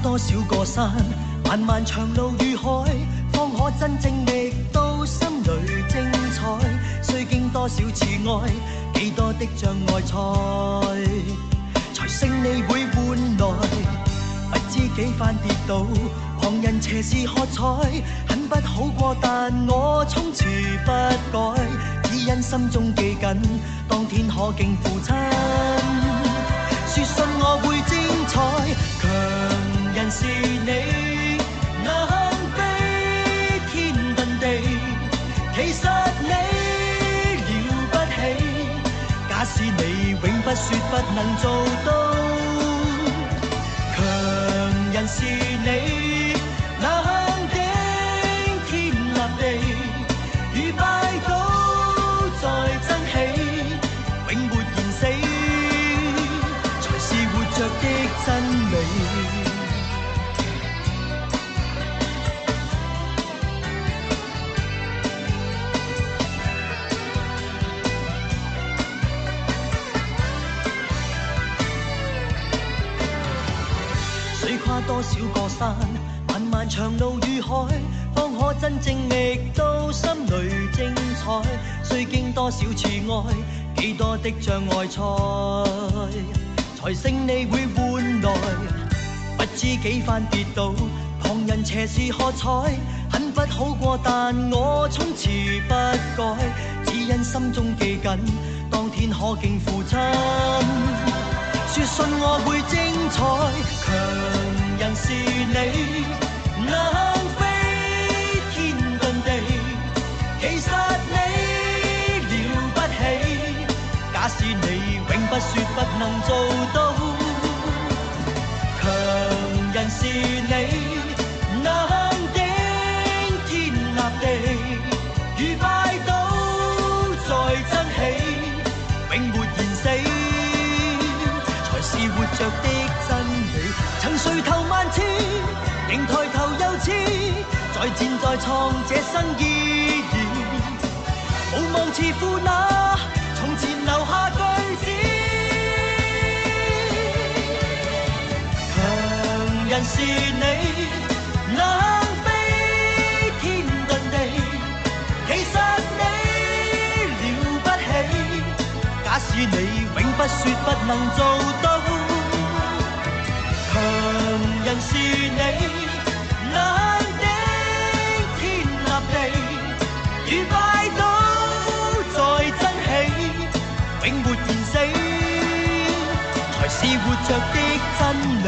多少個山，漫漫長路與海，方可真正覓到心裏精彩。須經多少次愛，幾多的障礙才勝利會換來。不知幾番跌倒，旁人斜視喝彩，很不好過，但我從此不改，只因心中記緊，當天可敬父親。說信我會精彩，強人是你，能飛天遁地，其實你了不起。假使你永不說不能做到，強人是你，能頂天立地，與拜倒再爭起，永沒言死，才是活着的真理。水跨多少個山，漫漫長路與海，方可真正覓到心裏精彩。須經多少次愛，幾多的障礙才勝利會換來。不知幾番跌倒，旁人斜視喝彩，很不好過，但我從此不改，只因心中記緊，當天可敬父親。說信我會精彩，強人是你，能飛天遁地，其實你了不起。假使你永不說不能做到，強人是你，能頂天立地，與拜倒再爭起，永沒言死，是活着的真理。曾垂頭萬次，仍抬頭又似，再戰再創這生意義。無望似父那從前留下句子，強人是你，能飛天遁地，其實你了不起。假使你永不說不能做到，強人是你，能頂天立地，與拜倒再爭起，永沒言死，才是活着的真理。